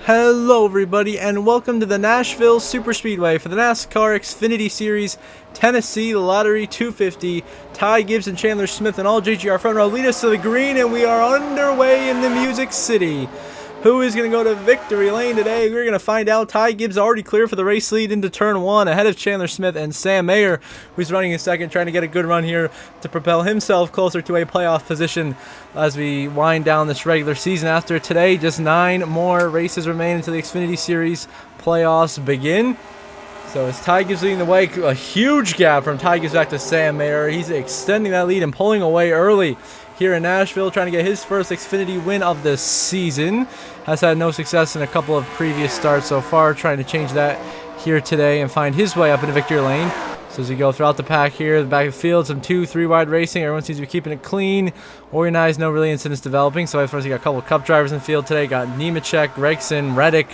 Hello everybody and welcome to the Nashville Superspeedway for the NASCAR Xfinity Series Tennessee Lottery 250. Ty Gibbs and Chandler Smith and all JGR front row lead us to the green, and we are underway in the Music City. Who is going to go to victory lane today? We're going to find out. Ty Gibbs already clear for the race lead into turn one, ahead of Chandler Smith and Sam Mayer, who's running in second, trying to get a good run here to propel himself closer to a playoff position as we wind down this regular season. After today, just 9 more races remain until the Xfinity Series playoffs begin. So it's Ty Gibbs leading the way. A huge gap from Ty Gibbs back to Sam Mayer. He's extending that lead and pulling away early here in Nashville, trying to get his first Xfinity win of the season. Has had no success in a couple of previous starts so far, trying to change that here today and find his way up into victory lane. So as we go throughout the pack here, the back of the field, some 2-3 wide racing. Everyone seems to be keeping it clean, organized, no really incidents developing. So first you got a couple of Cup drivers in the field today. Got Nemechek, Gregson, Reddick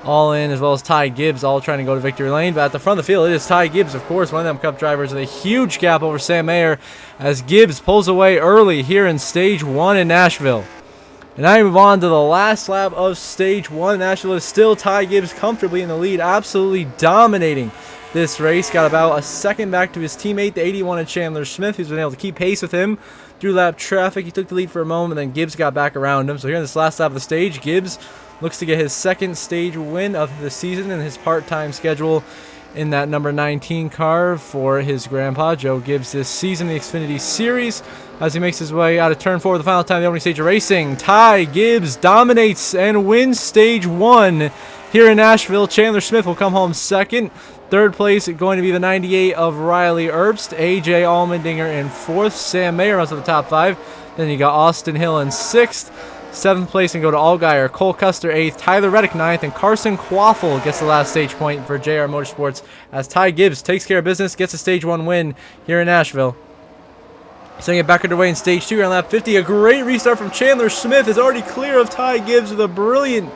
all in, as well as Ty Gibbs, all trying to go to victory lane. But at the front of the field, it is Ty Gibbs, of course, one of them Cup drivers, with a huge gap over Sam Mayer as Gibbs pulls away early here in Stage 1 in Nashville. And now we move on to the last lap of Stage 1. Nashville is still Ty Gibbs comfortably in the lead, absolutely dominating this race. Got about a second back to his teammate, the 81 of Chandler Smith, who's been able to keep pace with him through lap traffic. He took the lead for a moment, then Gibbs got back around him. So here in this last lap of the stage, Gibbs looks to get his second stage win of the season in his part-time schedule in that number 19 car for his grandpa, Joe Gibbs, this season in the Xfinity Series. As he makes his way out of turn 4 the final time of the opening stage of racing, Ty Gibbs dominates and wins Stage 1 here in Nashville. Chandler Smith will come home second. Third place going to be the 98 of Riley Herbst. A.J. Allmendinger in fourth. Sam Mayer runs to the top 5. Then you got Austin Hill in sixth. Seventh place and go to Allgaier. Cole Custer 8th. Tyler Reddick 9th. And Carson Quaffle gets the last stage point for JR Motorsports as Ty Gibbs takes care of business, gets a Stage 1 win here in Nashville. Sending it back underway in Stage 2 on lap 50. A great restart from Chandler Smith is already clear of Ty Gibbs with a brilliant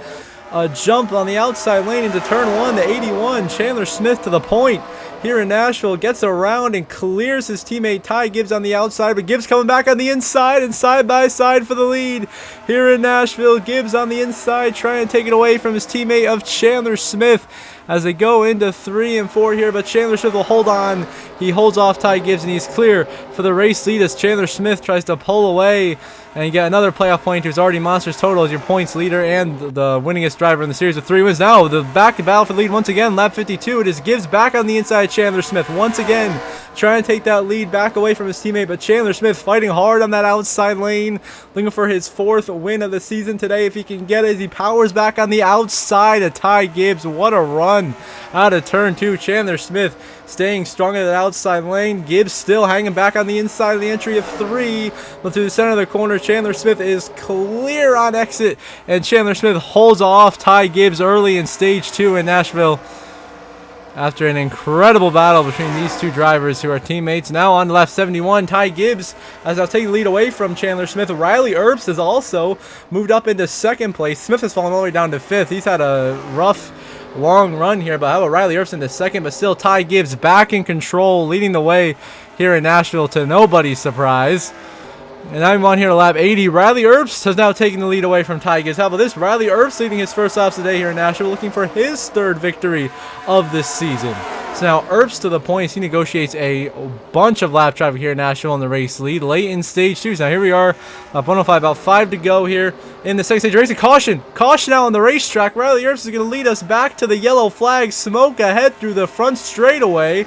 jump on the outside lane into turn 1. The 81, Chandler Smith to the point here in Nashville, gets around and clears his teammate Ty Gibbs on the outside, but Gibbs coming back on the inside and side by side for the lead here in Nashville. Gibbs on the inside trying to take it away from his teammate of Chandler Smith as they go into 3 and 4 here, but Chandler Smith will hold on. He holds off Ty Gibbs and he's clear for the race lead as Chandler Smith tries to pull away. And you get another playoff point who's already monsters total as your points leader and the winningest driver in the series with 3 wins. Now the back to battle for the lead once again, lap 52. It is Gibbs back on the inside. Chandler Smith once again trying to take that lead back away from his teammate, but Chandler Smith fighting hard on that outside lane, looking for his 4th win of the season today if he can get it, as he powers back on the outside of Ty Gibbs. What a run out of turn 2. Chandler Smith staying strong in that outside lane. Gibbs still hanging back on the inside of the entry of 3, but through the center of the corner, Chandler Smith is clear on exit, and Chandler Smith holds off Ty Gibbs early in Stage 2 in Nashville after an incredible battle between these two drivers who are teammates. Now on to lap 71, Ty Gibbs has now taken the lead away from Chandler Smith. Riley Herbst has also moved up into second place. Smith has fallen all the way down to 5th. He's had a rough long run here, but how about Riley Herbst into second? But still Ty Gibbs back in control, leading the way here in Nashville to nobody's surprise. And I'm on here to lap 80. Riley Herbst has now taken the lead away from Ty Gibbs. How about this? Riley Herbst leading his first laps today here in Nashville, looking for his 3rd victory of this season. So now Herbst to the points. He negotiates a bunch of lap traffic here in Nashville in the race lead late in Stage 2. So now here we are, lap 105, about 5 to go here in the second stage racing. Caution out on the racetrack. Riley Herbst is going to lead us back to the yellow flag. Smoke ahead through the front straightaway.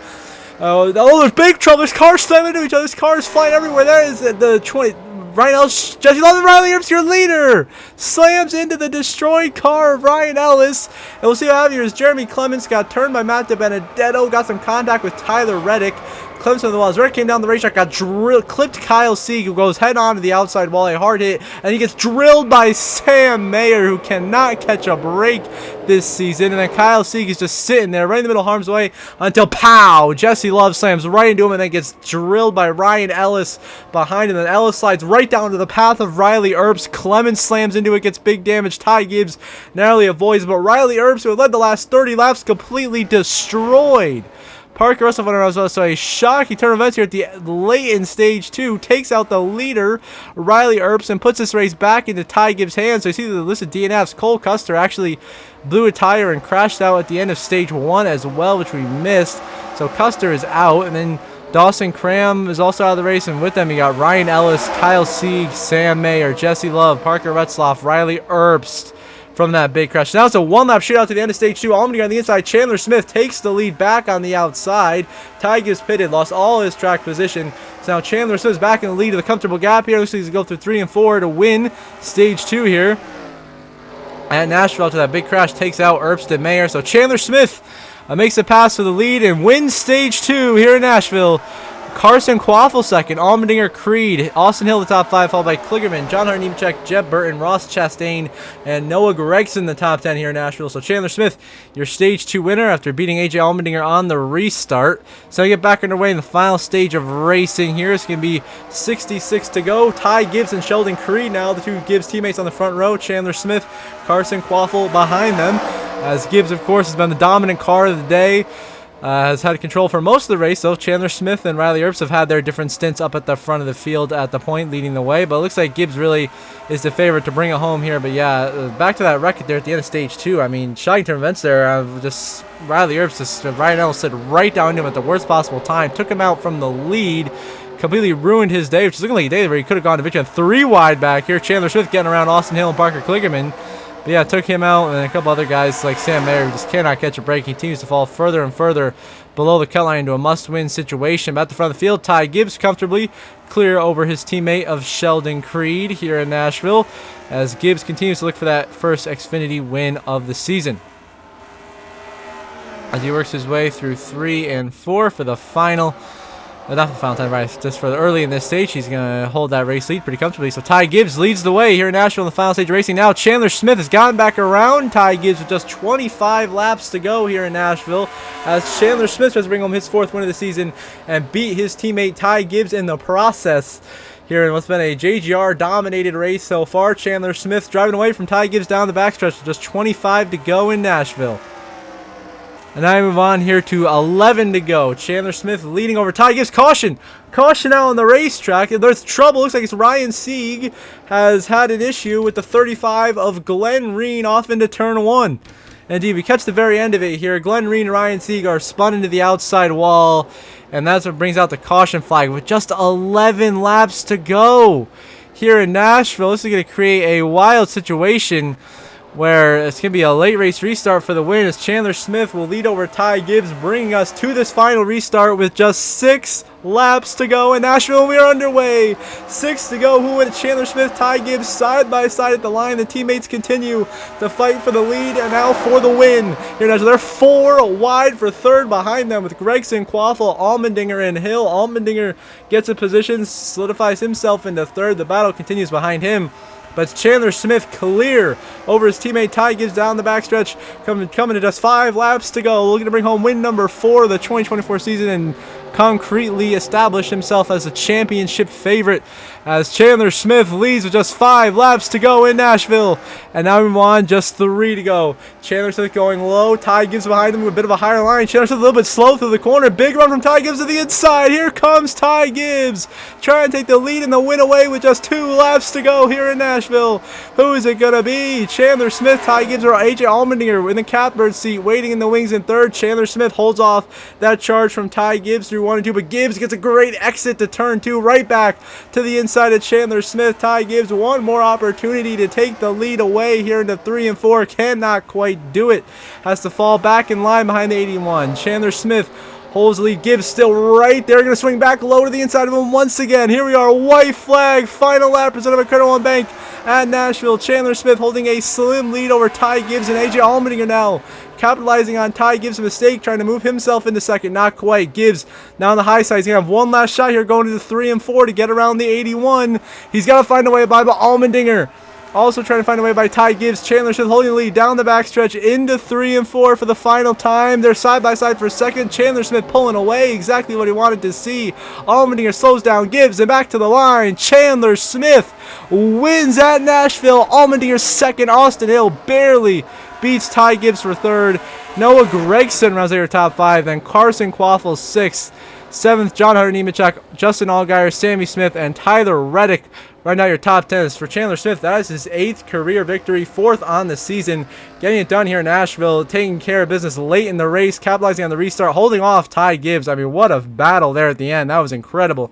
Oh, there's big trouble. There's cars slamming into each other. There's cars flying everywhere. There is the 20. Ryan Ellis, Jesse Love, Riley Herbst, your leader, slams into the destroyed car of Ryan Ellis. And we'll see what happens here as Jeremy Clements got turned by Matt DiBenedetto, got some contact with Tyler Reddick. Clements on the wall. As Reddick came down the racetrack, got clipped Kyle Sieg, who goes head on to the outside wall, a hard hit, and he gets drilled by Sam Mayer, who cannot catch a break this season. And then Kyle Sieg is just sitting there right in the middle of harm's way until pow, Jesse Love slams right into him and then gets drilled by Ryan Ellis behind him. And then Ellis slides right down to the path of Riley Herbst. Clemens slams into it, gets big damage. Ty Gibbs narrowly avoids, but Riley Herbst, who had led the last 30 laps, completely destroyed Parker Russell front row as well. So a shocking turn of events here at the late in stage 2. Takes out the leader, Riley Earps, and puts this race back into Ty Gibbs' hands. So you see the list of DNFs. Cole Custer actually blew a tire and crashed out at the end of stage 1 as well, which we missed. So Custer is out, and then Dawson Cram is also out of the race, and with them you got Ryan Ellis, Kyle Sieg, Sam Mayer, Jesse Love, Parker Retzloff, Riley Erbst from that big crash. Now it's a one-lap shootout to the end of stage 2. Allmendinger on the inside. Chandler Smith takes the lead back on the outside. Ty Gibbs pitted, lost all his track position. So now Chandler Smith's back in the lead of the comfortable gap here. Looks like he's going to go through 3 and 4 to win stage 2 here at Nashville after that big crash takes out Erbst and Mayer. So Chandler Smith makes a pass for the lead and wins stage 2 here in Nashville. Carson Quaffle second, Allmendinger, Creed, Austin Hill the top 5, followed by Kligerman, John Hart, Nemechek, Jeb Burton, Ross Chastain, and Noah Gregson the top 10 here in Nashville. So Chandler Smith, your stage 2 winner after beating AJ Allmendinger on the restart. So we get back underway in the final stage of racing here. It's going to be 66 to go. Ty Gibbs and Sheldon Creed now, the 2 Gibbs teammates on the front row. Chandler Smith, Carson Quaffle behind them. As Gibbs, of course, has been the dominant car of the day. Has had control for most of the race, though. Chandler Smith and Riley Erbst have had their different stints up at the front of the field at the point, leading the way. But it looks like Gibbs really is the favorite to bring it home here. But yeah, back to that record there at the end of stage 2. I mean, shocking turn events there. Just Riley Erbst, just Ryan Ellis slid right down to him at the worst possible time, took him out from the lead, completely ruined his day, which is looking like a day where he could have gone to victory. 3 wide back here. Chandler Smith getting around Austin Hill and Parker Kligerman. But yeah, took him out, and a couple other guys like Sam Mayer who just cannot catch a break. He continues to fall further and further below the cut line into a must-win situation. But at the front of the field, Ty Gibbs comfortably clear over his teammate of Sheldon Creed here in Nashville, as Gibbs continues to look for that first Xfinity win of the season, as he works his way through 3 and 4 for the final. Not the final time, right? Just for the early in this stage, he's going to hold that race lead pretty comfortably. So Ty Gibbs leads the way here in Nashville in the final stage of racing. Now Chandler Smith has gotten back around Ty Gibbs with just 25 laps to go here in Nashville, as Chandler Smith tries to bring home his 4th win of the season and beat his teammate Ty Gibbs in the process here in what's been a JGR-dominated race so far. Chandler Smith driving away from Ty Gibbs down the backstretch with just 25 to go in Nashville. And now we move on here to 11 to go. Chandler Smith leading over Ty Gibbs. Caution! Caution out on the racetrack. There's trouble. Looks like it's Ryan Sieg has had an issue with the 35 of Glenn Reen off into turn 1. Indeed, we catch the very end of it here. Glenn Reen and Ryan Sieg are spun into the outside wall, and that's what brings out the caution flag with just 11 laps to go here in Nashville. This is going to create a wild situation where it's going to be a late race restart for the win, as Chandler Smith will lead over Ty Gibbs, bringing us to this final restart with just 6 laps to go in Nashville. We are underway. 6 to go. Who went? Chandler Smith, Ty Gibbs side by side at the line. The teammates continue to fight for the lead and now for the win. Here now, they're 4 wide for 3rd behind them with Gregson, Quaffle, Allmendinger, and Hill. Allmendinger gets a position, solidifies himself into 3rd. The battle continues behind him. But Chandler Smith clear over his teammate Ty Gibbs down the backstretch, coming to just 5 laps to go. Looking to bring home win number 4 of the 2024 season and concretely establish himself as a championship favorite, as Chandler Smith leads with just 5 laps to go in Nashville. And now we move on, just 3 to go. Chandler Smith going low, Ty Gibbs behind him with a bit of a higher line. Chandler Smith a little bit slow through the corner. Big run from Ty Gibbs to the inside. Here comes Ty Gibbs, trying to take the lead and the win away with just 2 laps to go here in Nashville. Who is it going to be? Chandler Smith, Ty Gibbs, or AJ Allmendinger in the catbird seat, waiting in the wings in 3rd. Chandler Smith holds off that charge from Ty Gibbs through 1 and 2, but Gibbs gets a great exit to turn 2, right back to the inside of Chandler Smith. Ty Gibbs, one more opportunity to take the lead away here into 3 and 4. Cannot quite do it. Has to fall back in line behind the 81. Chandler Smith holds the lead. Gibbs still right there. Going to swing back low to the inside of him once again. Here we are. White flag. Final lap presented by Credit One Bank at Nashville. Chandler Smith holding a slim lead over Ty Gibbs, and AJ Allmendinger now capitalizing on Ty Gibbs' mistake, trying to move himself into 2nd. Not quite. Gibbs now on the high side. He's going to have one last shot here going into 3 and 4 to get around the 81. He's got to find a way by Allmendinger. Also trying to find a way by Ty Gibbs. Chandler Smith holding the lead down the backstretch into 3 and 4 for the final time. They're side by side for 2nd. Chandler Smith pulling away, exactly what he wanted to see. Allmendinger slows down Gibbs and back to the line. Chandler Smith wins at Nashville. Allmendinger's 2nd. Austin Hill barely beats Ty Gibbs for 3rd. Noah Gregson rounds out your top 5. Then Carson Quaffle 6th. 7th, John Hunter Nemechek, Justin Allgaier, Sammy Smith, and Tyler Reddick round out your top 10s. For Chandler Smith, that is his 8th career victory, 4th on the season. Getting it done here in Nashville, taking care of business late in the race, capitalizing on the restart, holding off Ty Gibbs. I mean, what a battle there at the end. That was incredible.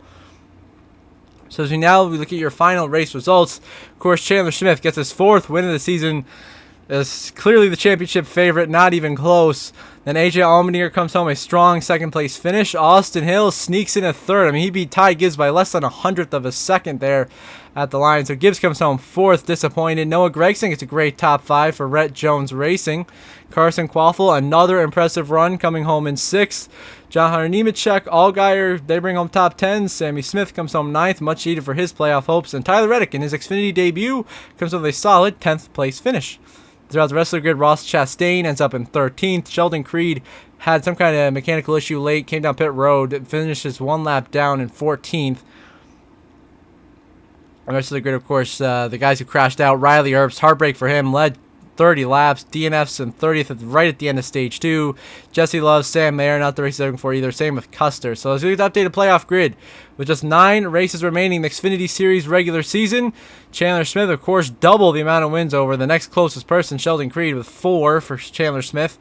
So as we look at your final race results, of course, Chandler Smith gets his 4th win of the season. Is clearly the championship favorite, not even close. Then AJ Allmendinger comes home a strong 2nd place finish. Austin Hill sneaks in a 3rd. I mean, he beat Ty Gibbs by less than 100th of a second there at the line. So Gibbs comes home 4th, disappointed. Noah Gregson gets a great top 5 for Rhett Jones Racing. Carson Quaffle, another impressive run, coming home in 6th. John Hunter Nemechek, Allgaier, they bring home top 10s. Sammy Smith comes home 9th, much needed for his playoff hopes. And Tyler Reddick, in his Xfinity debut, comes home with a solid 10th place finish. Throughout the rest of the grid, Ross Chastain ends up in 13th. Sheldon Creed had some kind of mechanical issue late, came down pit road, finishes 1 lap down in 14th. The rest of the grid, of course, the guys who crashed out, Riley Earps, heartbreak for him, led 30 laps. DNFs in 30th right at the end of stage 2. Jesse Love, Sam Mayer, not the race they're looking for either. Same with Custer. So as we get the updated playoff grid, with just 9 races remaining in the Xfinity Series regular season, Chandler Smith, of course, double the amount of wins over the next closest person, Sheldon Creed, with 4 for Chandler Smith.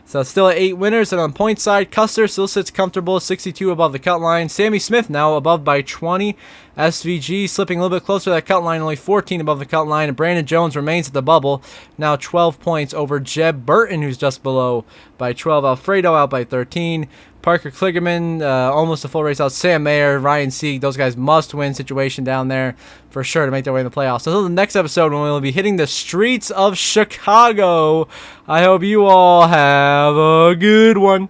So it's still at 8 winners. And on point side, Custer still sits comfortable, 62 above the cut line. Sammy Smith now above by 20. SVG slipping a little bit closer to that cut line, only 14 above the cut line. And Brandon Jones remains at the bubble, now 12 points over Jeb Burton, who's just below by 12. Alfredo out by 13. Parker Kligerman, almost a full race out. Sam Mayer, Ryan Sieg, those guys must-win situation down there for sure to make their way in the playoffs. So until the next episode, when we'll be hitting the streets of Chicago, I hope you all have a good one.